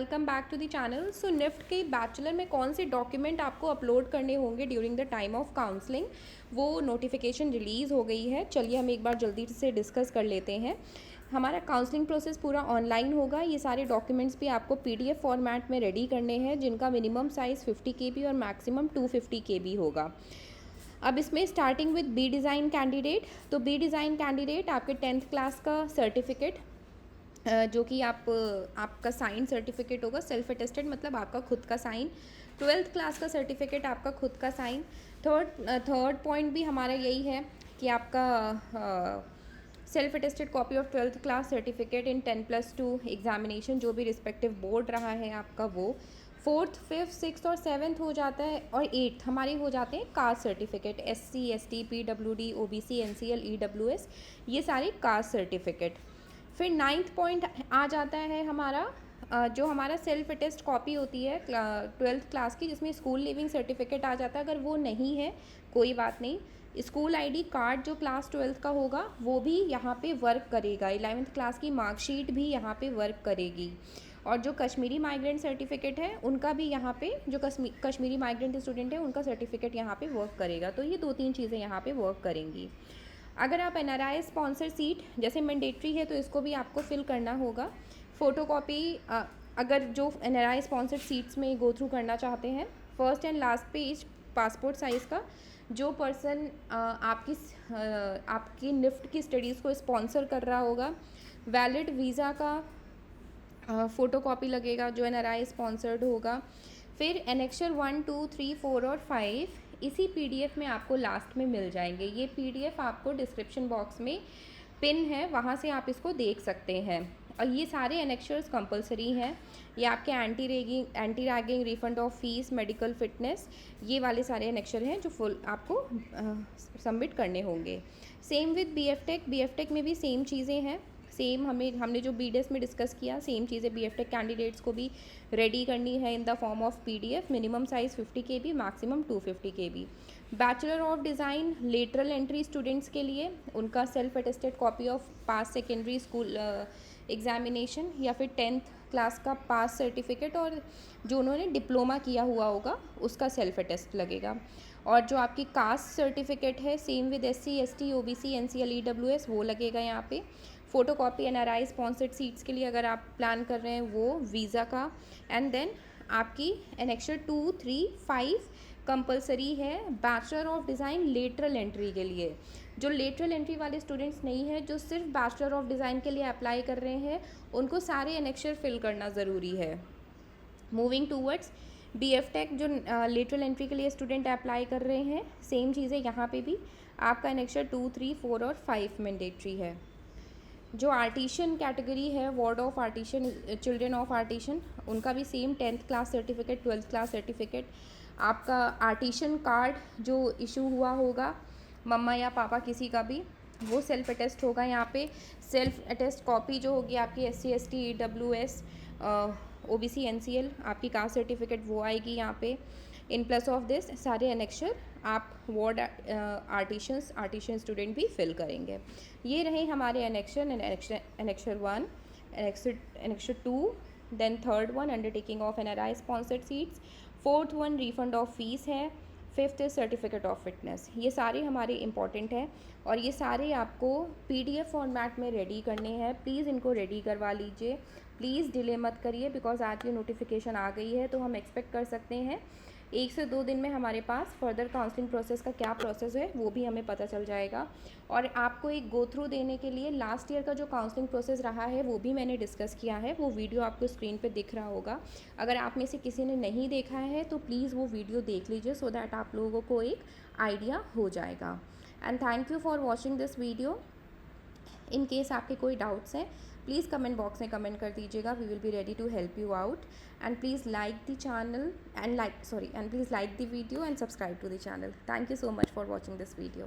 Welcome back to the channel. So NIFT के bachelor में कौन से डॉक्यूमेंट आपको अपलोड करने होंगे during the time of counselling, वो नोटिफिकेशन रिलीज़ हो गई है। चलिए हम एक बार जल्दी से डिस्कस कर लेते हैं। हमारा काउंसलिंग प्रोसेस पूरा ऑनलाइन होगा। ये सारे डॉक्यूमेंट्स भी आपको पीडीएफ फॉर्मेट में रेडी करने हैं, जिनका मिनिमम साइज़ 50 KB और मैक्सिमम 250 KB होगा। अब इसमें starting with B design candidate. तो बी डिज़ाइन कैंडिडेट आपके 10th क्लास का सर्टिफिकेट, जो कि आपका साइन सर्टिफिकेट होगा, सेल्फ अटेस्टेड मतलब आपका खुद का साइन। 12th क्लास का सर्टिफिकेट आपका खुद का साइन। थर्ड पॉइंट भी हमारा यही है कि आपका self attested copy of 12th class certificate in 10+2 examination, जो भी रिस्पेक्टिव बोर्ड रहा है आपका वो। 4th, 5th, 6th और 7th हो जाता है, और 8th हमारे हो जाते हैं caste certificate, SC, ST, PWD, OBC, NCL, EWS, ये सारे कास्ट सर्टिफिकेट। फिर 9th पॉइंट आ जाता है हमारा जो हमारा सेल्फ अटेस्ट कॉपी होती है 12th क्लास की, जिसमें स्कूल लिविंग सर्टिफिकेट आ जाता है। अगर वो नहीं है कोई बात नहीं, स्कूल ID कार्ड जो क्लास 12th का होगा वो भी यहाँ पे वर्क करेगा। 11th क्लास की मार्कशीट भी यहाँ पे वर्क करेगी। और जो कश्मीरी माइग्रेंट सर्टिफिकेट है उनका भी यहाँ पे, जो कश्मीरी माइग्रेंट स्टूडेंट है उनका सर्टिफिकेट यहाँ पे वर्क करेगा। तो ये 2-3 चीज़ें यहाँ पे वर्क करेंगी। अगर आप NRI स्पॉन्सर सीट जैसे मैंडेटरी है तो इसको भी आपको फिल करना होगा। फ़ोटोकॉपी अगर जो NRI स्पॉन्सर सीट्स में गो थ्रू करना चाहते हैं, first and last page passport size का, जो पर्सन आपकी निफ्ट की स्टडीज़ को स्पॉन्सर कर रहा होगा, वैलिड वीज़ा का फ़ोटोकॉपी लगेगा जो NRI स्पॉन्सर्ड होगा। फिर एनेक्चर 1, 2, 3, 4 और 5 इसी PDF में आपको लास्ट में मिल जाएंगे। ये PDF आपको डिस्क्रिप्शन बॉक्स में पिन है, वहाँ से आप इसको देख सकते हैं। और ये सारे एनेक्चर्स कंपलसरी हैं। ये आपके anti ragging, refund of fees, medical fitness, ये वाले सारे एनेक्चर हैं जो फुल आपको सबमिट करने होंगे। सेम विद BF-Tech में भी सेम चीज़ें हैं। सेम हमने जो BDS में डिस्कस किया, सेम चीज़ें BF-Tech कैंडिडेट्स को भी रेडी करनी है in the form of PDF। Minimum size 50 KB, maximum 250 KB। Bachelor of design lateral entry students के लिए उनका self attested copy of pass secondary school examination या फिर 10th क्लास का पास सर्टिफिकेट, और जो उन्होंने डिप्लोमा किया हुआ होगा उसका सेल्फ अटेस्ट लगेगा। और जो आपकी कास्ट सर्टिफिकेट है same with SC, ST, OBC, NCL, EWS वो लगेगा यहाँ पे। फ़ोटोकॉपी NRI स्पॉन्सर्ड सीट्स के लिए अगर आप प्लान कर रहे हैं वो वीज़ा का। एंड देन आपकी एनेक्चर 2, 3, 5 कंपलसरी है bachelor of design lateral entry के लिए। जो लेटरल एंट्री वाले स्टूडेंट्स नहीं है, जो सिर्फ बैचलर ऑफ डिज़ाइन के लिए अप्लाई कर रहे हैं, उनको सारे एनेक्चर फिल करना ज़रूरी है। मूविंग टूवर्ड्स BF-Tech, जो लेटरल एंट्री के लिए स्टूडेंट अप्लाई कर रहे हैं, सेम चीज़ें यहाँ पे भी आपका एनेक्चर 2, 3, 4 और 5 मैंडेटरी है। जो आर्टिशन कैटेगरी है, ward of artisan, children of artisan, उनका भी same 10th class certificate, 12th class certificate, आपका आर्टिशन कार्ड जो इशू हुआ होगा मम्मा या पापा किसी का भी, वो सेल्फ अटेस्ट होगा यहाँ पे। सेल्फ अटेस्ट कॉपी जो होगी आपकी SC, ST, EWS, OBC, NCL, आपकी कास्ट सर्टिफिकेट वो आएगी यहाँ पे। इन प्लस ऑफ दिस सारे एनेक्चर आप वार्ड आर्टिशन स्टूडेंट भी फिल करेंगे। ये रहे हमारे annexure 1, annexure 2, then third one undertaking of NRI sponsored seats, 4th one refund of fees है, 5th सर्टिफिकेट ऑफ फिटनेस। ये सारे हमारे इंपॉर्टेंट हैं और ये सारे आपको PDF फॉर्मेट में रेडी करने हैं। प्लीज़ इनको रेडी करवा लीजिए, प्लीज़ डिले मत करिए, बिकॉज आज ये नोटिफिकेशन आ गई है तो हम एक्सपेक्ट कर सकते हैं 1 से 2 दिन में हमारे पास फर्दर काउंसलिंग प्रोसेस का क्या प्रोसेस है वो भी हमें पता चल जाएगा। और आपको एक गो थ्रू देने के लिए लास्ट ईयर का जो काउंसलिंग प्रोसेस रहा है वो भी मैंने डिस्कस किया है। वो वीडियो आपको स्क्रीन पे दिख रहा होगा। अगर आप में से किसी ने नहीं देखा है तो प्लीज़ वो वीडियो देख लीजिए, सो दैट आप लोगों को एक आइडिया हो जाएगा। And thank you for watching this video. In case आपके कोई डाउट्स हैं, प्लीज़ कमेंट बॉक्स में कमेंट कर दीजिएगा। We will be ready to help you out. And please like the channel and please like the video and subscribe to the channel. Thank you so much for watching this video.